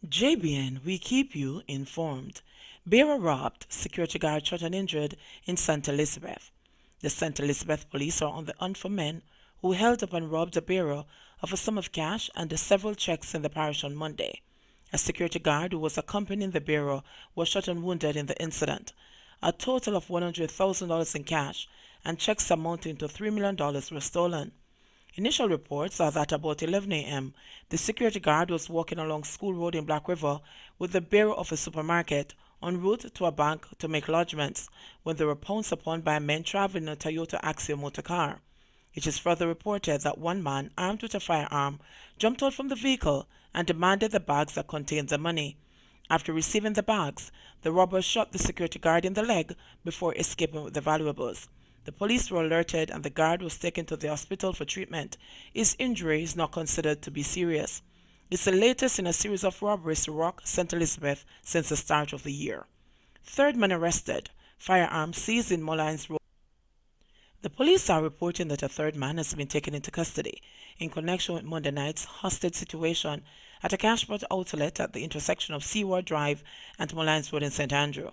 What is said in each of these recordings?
JBN, we keep you informed. Bearer robbed, security guard shot and injured in St. Elizabeth. The St. Elizabeth police are on the hunt for men who held up and robbed a bearer of a sum of cash and several checks in the parish on Monday. A security guard who was accompanying the bearer was shot and wounded in the incident. A total of $100,000 in cash and checks amounting to $3 million were stolen. Initial reports are that about 11 a.m., the security guard was walking along School Road in Black River with the bearer of a supermarket en route to a bank to make lodgements when they were pounced upon by men traveling in a Toyota Axia motor car. It is further reported that one man, armed with a firearm, jumped out from the vehicle and demanded the bags that contained the money. After receiving the bags, the robbers shot the security guard in the leg before escaping with the valuables. The police were alerted and the guard was taken to the hospital for treatment. His injury is not considered to be serious. It's the latest in a series of robberies to rock St. Elizabeth since the start of the year. Third man arrested, firearm seized in Mullines Road. The police are reporting that a third man has been taken into custody in connection with Monday night's hostage situation at a Cashpot outlet at the intersection of Seaward Drive and Mullines Road in St. Andrew.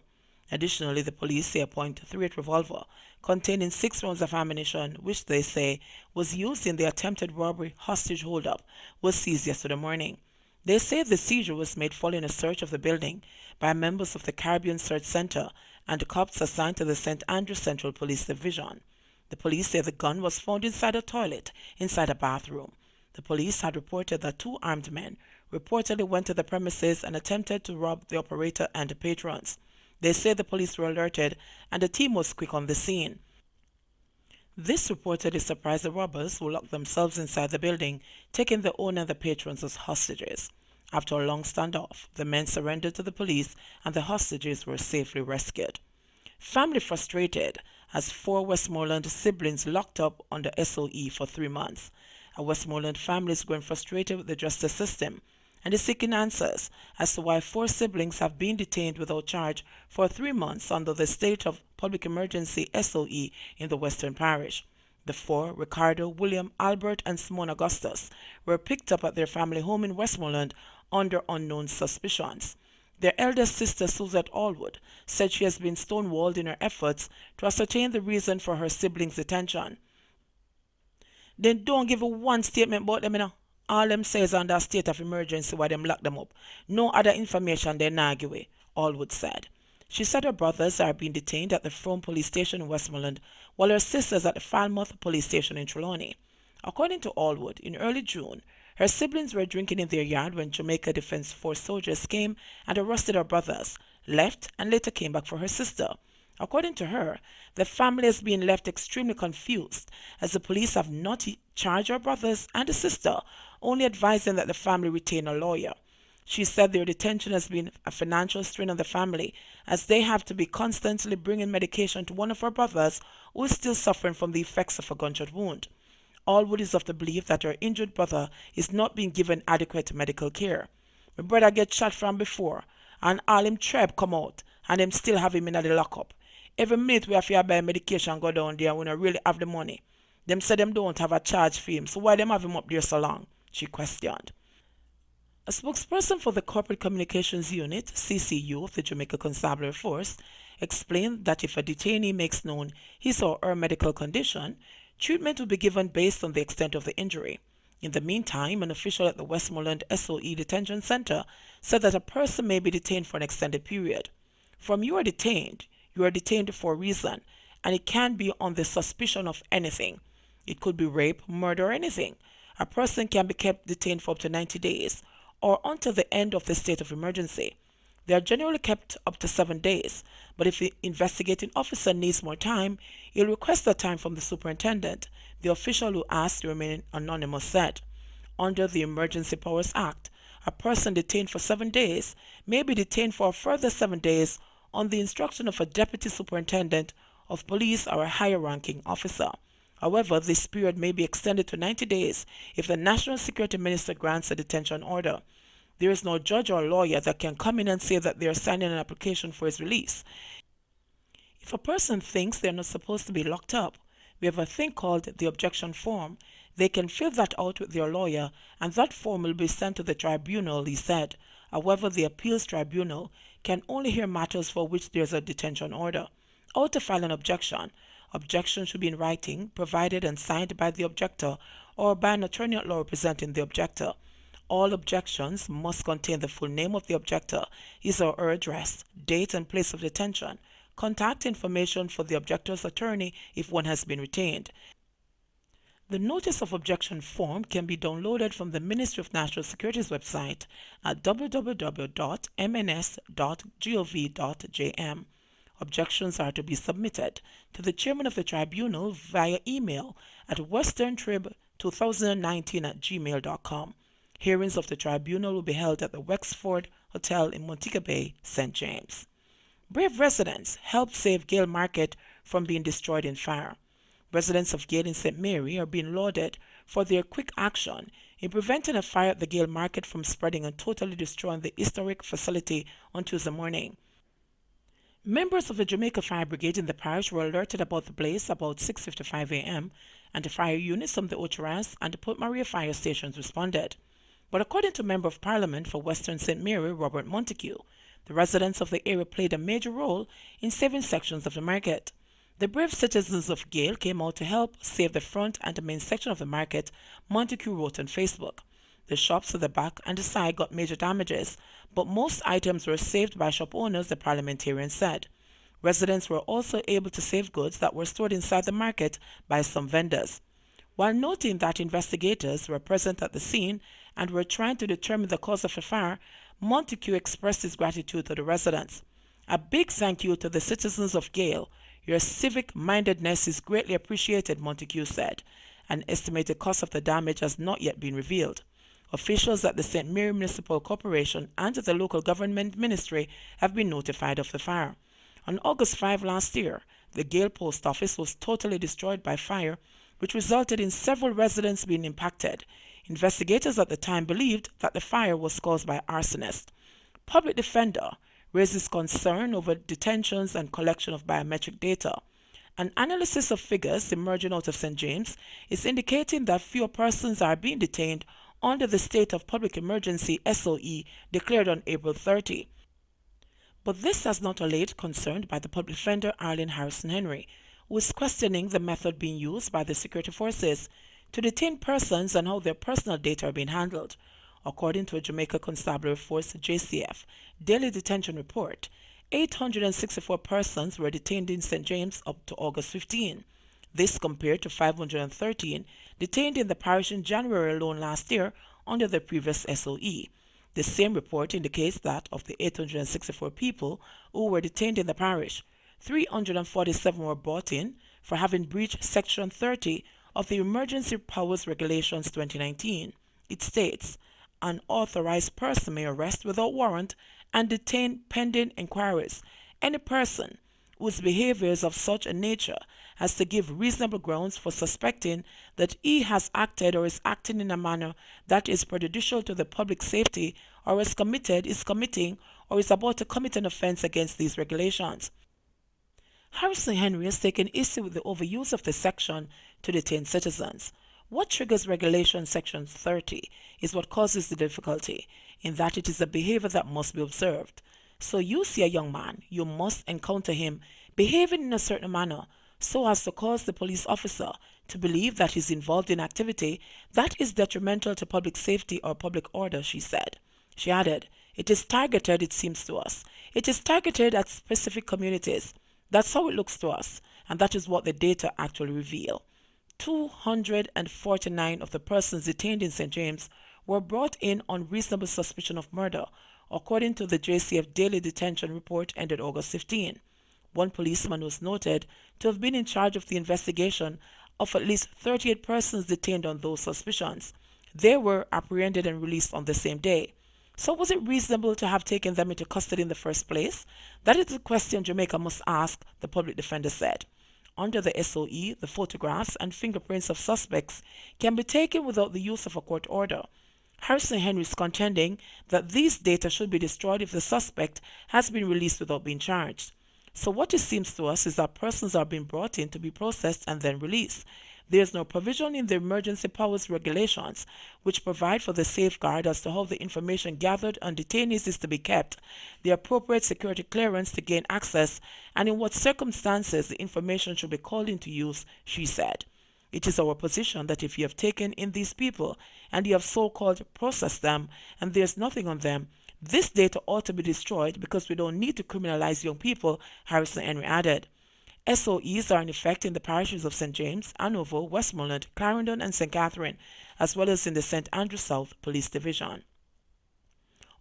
Additionally, the police say a .38 revolver containing 6 rounds of ammunition, which they say was used in the attempted robbery hostage holdup, was seized yesterday morning. They say the seizure was made following a search of the building by members of the Caribbean Search Center and cops assigned to the St. Andrew Central Police Division. The police say the gun was found inside a toilet, inside a bathroom. The police had reported that 2 armed men reportedly went to the premises and attempted to rob the operator and the patrons. They say the police were alerted and the team was quick on the scene. This reportedly surprised the robbers, who locked themselves inside the building, taking the owner and the patrons as hostages. After a long standoff, the men surrendered to the police and the hostages were safely rescued. Family frustrated as 4 Westmoreland siblings locked up on the SOE for 3 months. A Westmoreland family is growing frustrated with the justice system and is seeking answers as to why 4 siblings have been detained without charge for 3 months under the state of public emergency SOE in the Western Parish. The 4, Ricardo, William, Albert, and Simone Augustus, were picked up at their family home in Westmoreland under unknown suspicions. Their eldest sister, Suzette Allwood, said she has been stonewalled in her efforts to ascertain the reason for her siblings' detention. Then don't give one statement about them, you know. All them says under a state of emergency why them lock them up. No other information they argue with, Allwood said. She said her brothers are being detained at the Frome Police Station in Westmoreland, while her sisters at the Falmouth Police Station in Trelawney. According to Allwood, in early June, her siblings were drinking in their yard when Jamaica Defense Force soldiers came and arrested her brothers, left, and later came back for her sister. According to her, the family is being left extremely confused as the police have not charged her brothers and the sister, only advising that the family retain a lawyer. She said their detention has been a financial strain on the family as they have to be constantly bringing medication to one of her brothers who is still suffering from the effects of a gunshot wound. Allwood is of the belief that her injured brother is not being given adequate medical care. My brother get shot from before and all him tribe come out and them still have him in the lockup. Every minute we have to buy medication go down there and we don't really have the money. Them say them don't have a charge for him, so why them have him up there so long? She questioned. A spokesperson for the Corporate Communications Unit, CCU, of the Jamaica Constabulary Force, explained that if a detainee makes known his or her medical condition, treatment will be given based on the extent of the injury. In the meantime, an official at the Westmoreland SOE Detention Center said that a person may be detained for an extended period. From you are detained for a reason, and it can be on the suspicion of anything. It could be rape, murder, or anything. A person can be kept detained for up to 90 days, or until the end of the state of emergency. They are generally kept up to 7 days, but if the investigating officer needs more time, he'll request that time from the superintendent, the official who asked to remain anonymous said. Under the Emergency Powers Act, a person detained for 7 days may be detained for a further 7 days on the instruction of a deputy superintendent of police or a higher-ranking officer. However, this period may be extended to 90 days if the National Security Minister grants a detention order. There is no judge or lawyer that can come in and say that they are signing an application for his release. If a person thinks they are not supposed to be locked up, we have a thing called the objection form. They can fill that out with their lawyer, and that form will be sent to the tribunal, he said. However, the appeals tribunal can only hear matters for which there is a detention order. Or to file an objection. Objection should be in writing, provided and signed by the objector or by an attorney at law representing the objector. All objections must contain the full name of the objector, his or her address, date and place of detention, contact information for the objector's attorney if one has been retained. The Notice of Objection form can be downloaded from the Ministry of National Security's website at www.mns.gov.jm. Objections are to be submitted to the chairman of the tribunal via email at westerntrib2019@gmail.com. Hearings of the tribunal will be held at the Wexford Hotel in Montague Bay, St. James. Brave residents helped save Gayle Market from being destroyed in fire. Residents of Gale in St. Mary are being lauded for their quick action in preventing a fire at the Gayle Market from spreading and totally destroying the historic facility on Tuesday morning. Members of the Jamaica Fire Brigade in the parish were alerted about the blaze about 6:55 a.m. and the fire units from the Ocho and the Port Maria fire stations responded. But according to Member of Parliament for Western St. Mary, Robert Montague, the residents of the area played a major role in saving sections of the market. The brave citizens of Gale came out to help save the front and the main section of the market, Montague wrote on Facebook. The shops at the back and the side got major damages, but most items were saved by shop owners, the parliamentarian said. Residents were also able to save goods that were stored inside the market by some vendors. While noting that investigators were present at the scene and were trying to determine the cause of the fire, Montague expressed his gratitude to the residents. A big thank you to the citizens of Gale. Your civic-mindedness is greatly appreciated, Montague said. An estimated cost of the damage has not yet been revealed. Officials at the St. Mary Municipal Corporation and the local government ministry have been notified of the fire. On August 5 last year, the Gale post office was totally destroyed by fire, which resulted in several residents being impacted. Investigators at the time believed that the fire was caused by arsonists. Public defender raises concern over detentions and collection of biometric data. An analysis of figures emerging out of St. James is indicating that fewer persons are being detained under the state of public emergency SOE declared on April 30. But this has not allayed concern by the public defender Arlene Harrison Henry, who is questioning the method being used by the security forces to detain persons and how their personal data are being handled. According to a Jamaica Constabulary Force JCF daily detention report, 864 persons were detained in St. James up to August 15. This compared to 513 detained in the parish in January alone last year under the previous SOE. The same report indicates that of the 864 people who were detained in the parish, 347 were brought in for having breached Section 30 of the Emergency Powers Regulations 2019. It states, an authorized person may arrest without warrant and detain pending inquiries any person whose behavior is of such a nature as to give reasonable grounds for suspecting that he has acted or is acting in a manner that is prejudicial to the public safety or is committing or is about to commit an offense against these regulations. Harrison Henry has taken issue with the overuse of the section to detain citizens. What triggers Regulation Section 30 is what causes the difficulty, in that it is a behavior that must be observed. So you see a young man, you must encounter him behaving in a certain manner so as to cause the police officer to believe that he's involved in activity that is detrimental to public safety or public order, she said. She added, it is targeted, it seems to us. It is targeted at specific communities. That's how it looks to us, and that is what the data actually reveal. 249 of the persons detained in St. James were brought in on reasonable suspicion of murder, according to the JCF daily detention report ended August 15. One policeman was noted to have been in charge of the investigation of at least 38 persons detained on those suspicions. They were apprehended and released on the same day. So was it reasonable to have taken them into custody in the first place? That is the question Jamaica must ask, the public defender said. Under the SOE, the photographs and fingerprints of suspects can be taken without the use of a court order. Harrison Henry is contending that these data should be destroyed if the suspect has been released without being charged. So what it seems to us is that persons are being brought in to be processed and then released. There is no provision in the emergency powers regulations which provide for the safeguard as to how the information gathered on detainees is to be kept, the appropriate security clearance to gain access, and in what circumstances the information should be called into use, she said. It is our position that if you have taken in these people and you have so-called processed them and there's nothing on them, this data ought to be destroyed because we don't need to criminalize young people, Harrison Henry added. SOEs are in effect in the parishes of St. James, Anovo, Westmoreland, Clarendon, and St. Catherine, as well as in the St. Andrew South Police Division.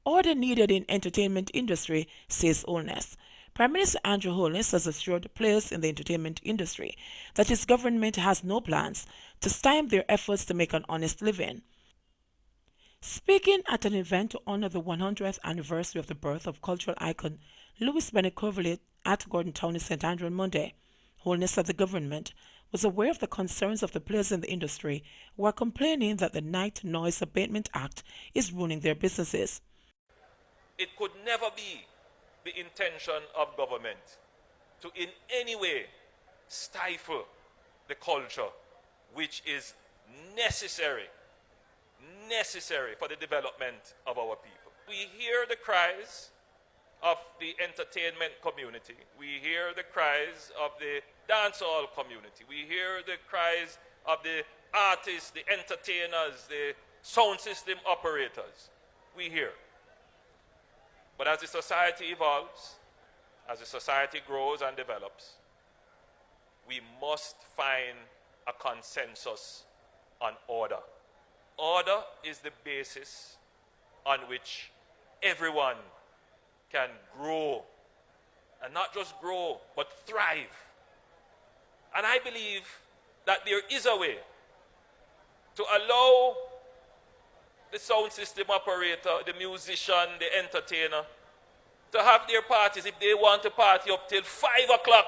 Order needed in entertainment industry, says Holness. Prime Minister Andrew Holness has assured players in the entertainment industry that his government has no plans to stymie their efforts to make an honest living. Speaking at an event to honor the 100th anniversary of the birth of cultural icon Louis Bennett Coverley at Gordon Town in St. Andrew on Monday, Holness said the government was aware of the concerns of the players in the industry who are complaining that the Night Noise Abatement Act is ruining their businesses. It could never be the intention of government to in any way stifle the culture which is necessary for the development of our people. We hear the cries of the entertainment community. We hear the cries of the dancehall community. We hear the cries of the artists, the entertainers, the sound system operators. We hear. But as the society evolves, as the society grows and develops, we must find a consensus on order. Order is the basis on which everyone can grow, and not just grow, but thrive. And I believe that there is a way to allow the sound system operator, the musician, the entertainer, to have their parties if they want to party up till 5 o'clock.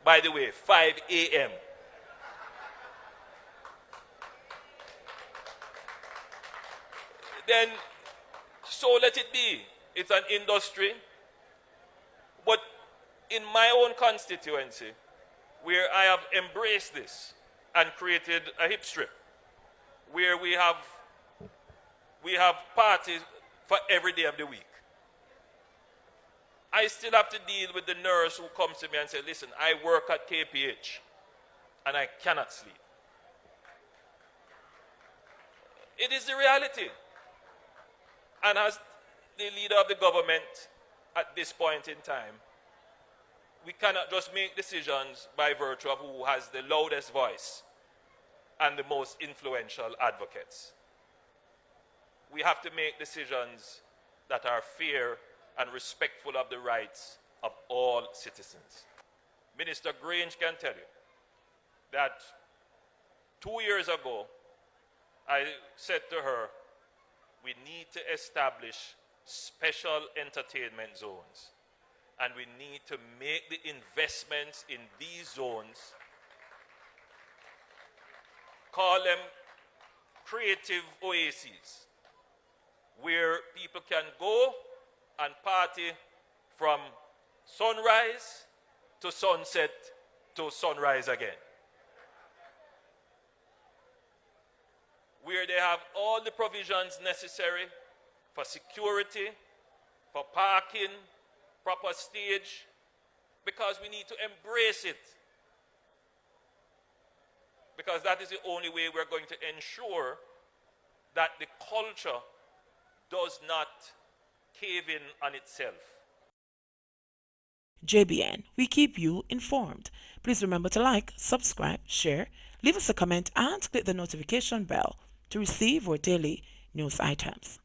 By the way, 5 a.m. Then, so let it be. It's an industry. But in my own constituency, where I have embraced this and created a hip strip, where we have parties for every day of the week, I still have to deal with the nurse who comes to me and says, listen, I work at KPH and I cannot sleep. It is the reality. And as the leader of the government at this point in time, we cannot just make decisions by virtue of who has the loudest voice and the most influential advocates. We have to make decisions that are fair and respectful of the rights of all citizens. Minister Grange can tell you that 2 years ago, I said to her, we need to establish special entertainment zones, and we need to make the investments in these zones, call them creative oases, where people can go and party from sunrise to sunset to sunrise again, where they have all the provisions necessary for security, for parking, proper stage, because we need to embrace it. Because that is the only way we're going to ensure that the culture does not cave in on itself. JBN, we keep you informed. Please remember to like, subscribe, share, leave us a comment, and click the notification bell to receive our daily news items.